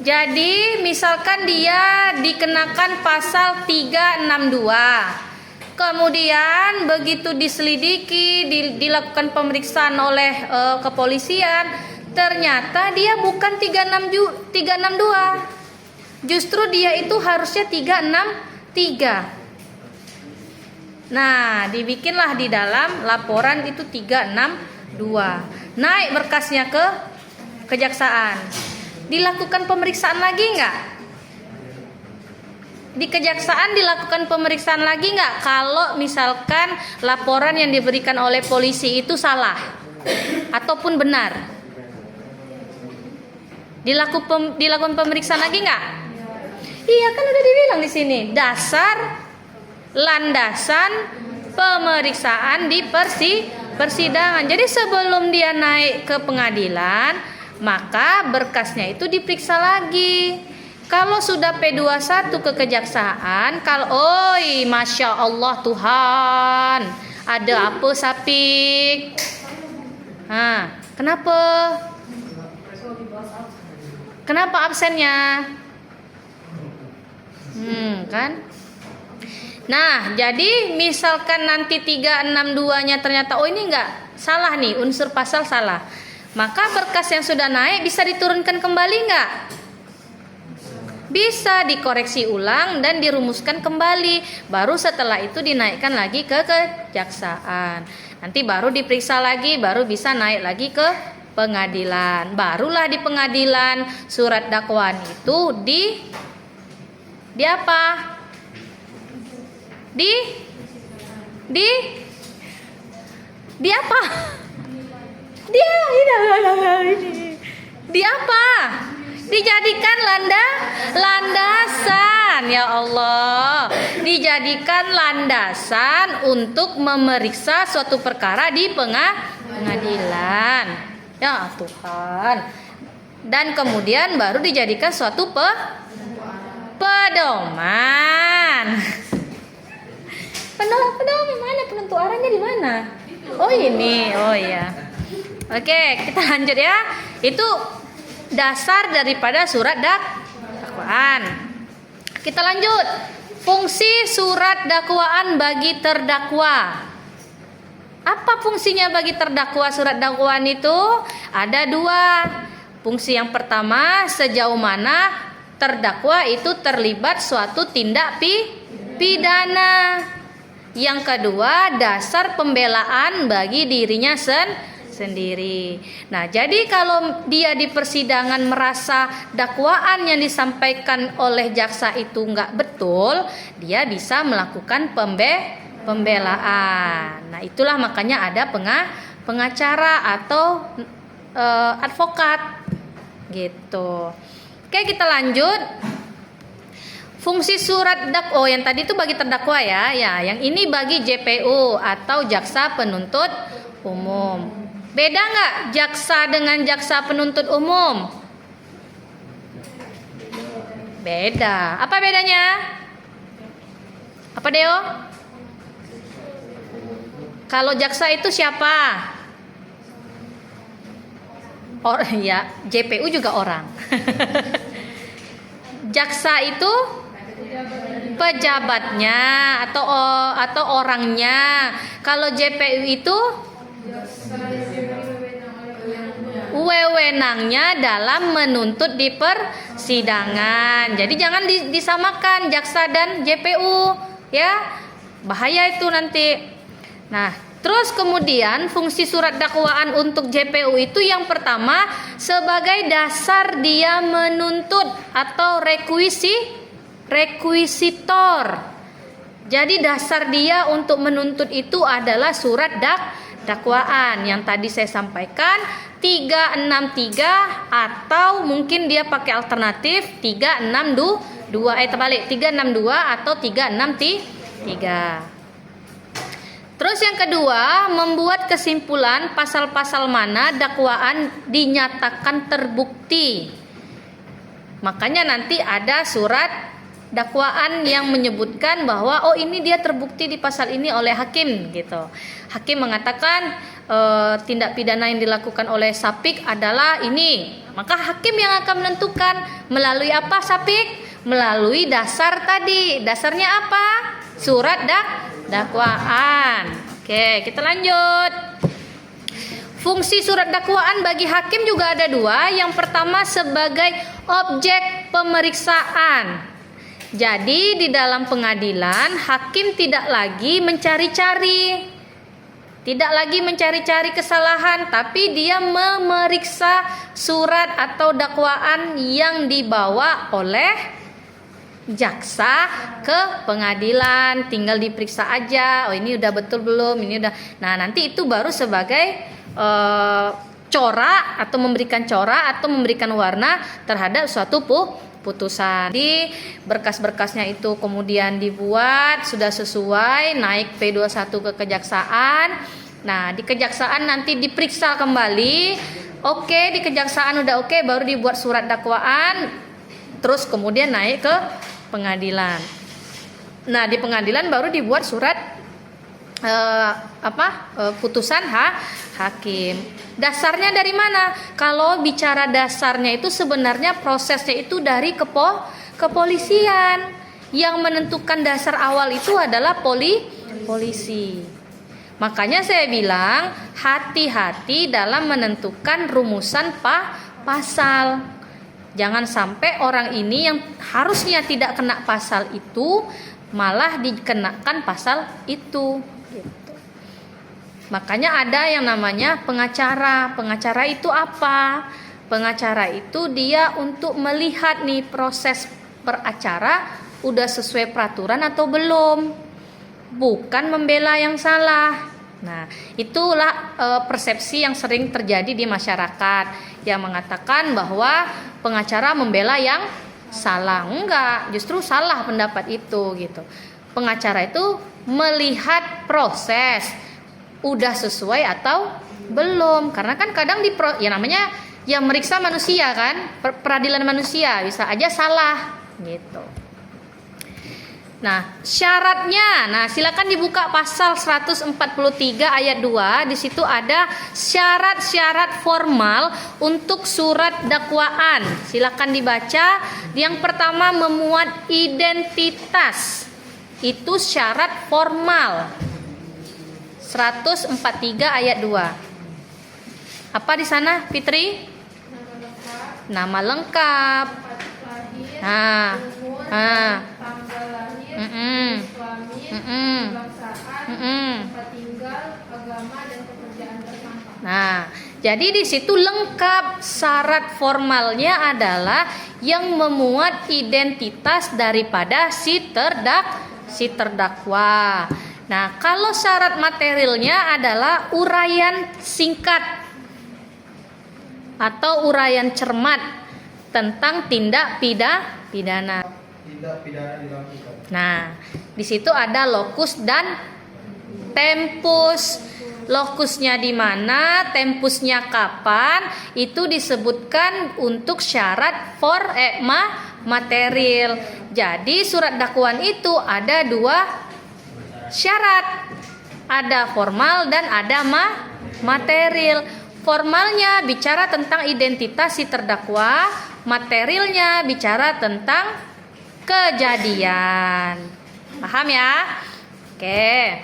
Jadi misalkan dia dikenakan pasal 362. Kemudian begitu diselidiki, dilakukan pemeriksaan oleh kepolisian, ternyata dia bukan 362. Justru dia itu harusnya 363. Nah, dibikinlah di dalam laporan itu 362. Naik berkasnya ke kejaksaan. Dilakukan pemeriksaan lagi enggak? Di kejaksaan dilakukan pemeriksaan lagi enggak kalau misalkan laporan yang diberikan oleh polisi itu salah ataupun benar? Dilakukan pemeriksaan lagi enggak? Iya, kan udah dibilang di sini, landasan pemeriksaan di persidangan. Jadi sebelum dia naik ke pengadilan, maka berkasnya itu diperiksa lagi. Kalau sudah P21 ke kejaksaan, Masya Allah Tuhan, ada apa Sapik? Kenapa? Kenapa absennya? Kan? Nah, jadi misalkan nanti 362-nya ternyata ini enggak salah nih, unsur pasal salah. Maka berkas yang sudah naik bisa diturunkan kembali enggak? Bisa dikoreksi ulang dan dirumuskan kembali. Baru setelah itu dinaikkan lagi ke kejaksaan. Nanti baru diperiksa lagi, baru bisa naik lagi ke pengadilan. Barulah di pengadilan surat dakwaan itu di apa? Di apa? Di apa? Dijadikan landasan, ya Allah. Dijadikan landasan untuk memeriksa suatu perkara di pengadilan. Ya Tuhan. Dan kemudian baru dijadikan suatu pedoman. Pedoman mana? Penentu arahnya di mana? Oh ini, oh ya. Oke, kita lanjut ya. Itu dasar daripada surat dakwaan. Kita lanjut. Fungsi surat dakwaan bagi terdakwa. Apa fungsinya bagi terdakwa surat dakwaan itu? Ada dua. Fungsi yang pertama, sejauh mana terdakwa itu terlibat suatu tindak pidana. Yang kedua, dasar pembelaan bagi dirinya sendiri. Nah, jadi kalau dia di persidangan merasa dakwaan yang disampaikan oleh jaksa itu enggak betul, dia bisa melakukan pembelaan. Nah, itulah makanya ada pengacara atau advokat gitu. Oke, kita lanjut. Fungsi surat yang tadi itu bagi terdakwa ya. Yang ini bagi JPU atau jaksa penuntut umum. Beda nggak jaksa dengan jaksa penuntut umum? Beda. Apa bedanya? Apa Deo? Kalau jaksa itu siapa? Ya, JPU juga orang. Jaksa itu pejabatnya atau orangnya. Kalau JPU itu wewenangnya dalam menuntut di persidangan. Jadi jangan disamakan jaksa dan JPU ya. Bahaya itu nanti. Nah, terus kemudian fungsi surat dakwaan untuk JPU itu yang pertama sebagai dasar dia menuntut atau rekuisitor. Jadi dasar dia untuk menuntut itu adalah surat dakwaan yang tadi saya sampaikan 363 atau mungkin dia pakai alternatif 362 362 atau 363. Terus yang kedua, membuat kesimpulan pasal-pasal mana dakwaan dinyatakan terbukti. Makanya nanti ada surat dakwaan yang menyebutkan bahwa oh ini dia terbukti di pasal ini oleh hakim gitu. Hakim mengatakan tindak pidana yang dilakukan oleh Sapik adalah ini. Maka hakim yang akan menentukan melalui apa Sapik? Melalui dasar tadi. Dasarnya apa? Surat dakwaan. Oke, kita lanjut. Fungsi surat dakwaan bagi hakim juga ada dua. Yang pertama sebagai objek pemeriksaan. Jadi di dalam pengadilan hakim tidak lagi mencari-cari. Tidak lagi mencari-cari kesalahan, tapi dia memeriksa surat atau dakwaan yang dibawa oleh jaksa ke pengadilan. Tinggal diperiksa aja. Oh ini udah betul belum? Ini udah. Nah, nanti itu baru sebagai corak atau memberikan corak atau memberikan warna terhadap suatu putusan. Di berkas-berkasnya itu kemudian dibuat sudah sesuai, naik P21 ke kejaksaan. Nah, di kejaksaan nanti diperiksa kembali. Oke, di kejaksaan udah oke, baru dibuat surat dakwaan. Terus kemudian naik ke pengadilan. Nah, di pengadilan baru dibuat surat putusan hakim. Dasarnya dari mana? Kalau bicara dasarnya itu sebenarnya prosesnya itu dari kepolisian. Yang menentukan dasar awal itu adalah polisi. Makanya saya bilang hati-hati dalam menentukan rumusan pasal. Jangan sampai orang ini yang harusnya tidak kena pasal itu malah dikenakan pasal itu. Gitu. Makanya ada yang namanya pengacara. Pengacara itu apa? Pengacara itu dia untuk melihat nih proses beracara udah sesuai peraturan atau belum. Bukan membela yang salah. Nah, itulah persepsi yang sering terjadi di masyarakat yang mengatakan bahwa pengacara membela yang salah. Enggak, justru salah pendapat itu gitu. Pengacara itu melihat proses udah sesuai atau belum, karena kan kadang namanya yang meriksa manusia kan, peradilan manusia bisa aja salah gitu. Nah, syaratnya, silakan dibuka pasal 143 ayat 2. Di situ ada syarat-syarat formal untuk surat dakwaan. Silakan dibaca. Yang pertama memuat identitas. Itu syarat formal. 143 ayat 2. Apa di sana, Fitri? Nama lengkap. Nah, jadi di situ lengkap. Syarat formalnya adalah yang memuat identitas daripada si terdakwa. Nah, kalau syarat materialnya adalah uraian singkat atau uraian cermat tentang tindak pidana. Nah, di situ ada lokus dan tempus. Lokusnya di mana, tempusnya kapan, itu disebutkan untuk syarat material. Jadi surat dakwaan itu ada dua syarat. Ada formal dan ada material. Formalnya bicara tentang identitas si terdakwa, materialnya bicara tentang kejadian. Paham ya? Oke.